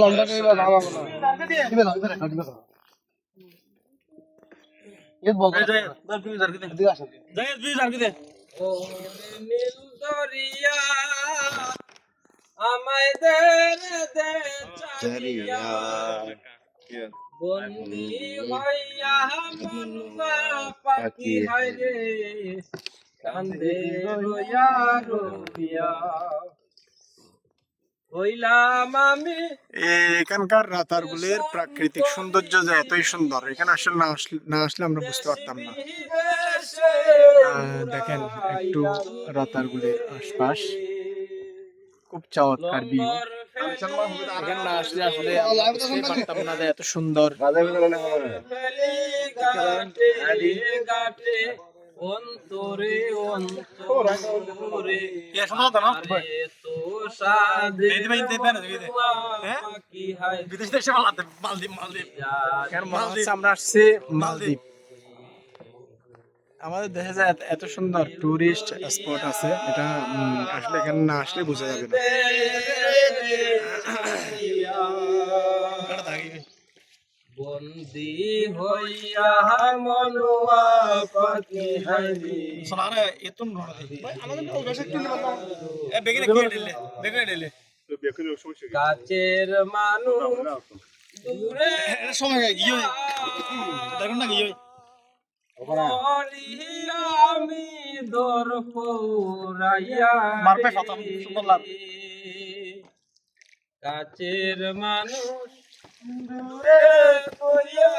London কইবা দাম আমনা দিবে দাও দিবে দাও এত বল যায় 10 20 দিকে আসে যায় 20 দিকে ও নীল দরিয়া আমায় দে দে চারিয়া বন্দি হইয়া মনবা পাখি হায়রে কান্দে রইয়া রইয়া হইলাম আমি। এখানকার রাতারগুলির প্রাকৃতিক সৌন্দর্য যে এতই সুন্দর, এখানে আসলে না আসলে আমরা বুঝতে পারতাম না। দেখেন একটু রাতারগুলির আশপাশ, খুব চমৎকার ভিউ। এখানে না আসলে আসলে আমরা বুঝতেই পারতাম না যে এত সুন্দর। অন্তরে অন্তরে তো সাদে আমরা আসছি মালদ্বীপ। আমাদের দেশে যে এত সুন্দর টুরিস্ট স্পট আছে, এটা আসলে এখানে না আসলে বোঝা যাবে না। বন্দি হইয়া মনোয়া পাখি হায়রে সারা এতন রড়া দে আমাদের ওগাছে কিনে বললাম এ বেগরে কি দিলে কাচের মানুষ দূরে সময় গিয়ে দেখুন না গিয়ে আমি দর ফোরাইয়া মারবে ফাতাম সুন্দর লাগ কাচের মানুষ দূরে কইয়া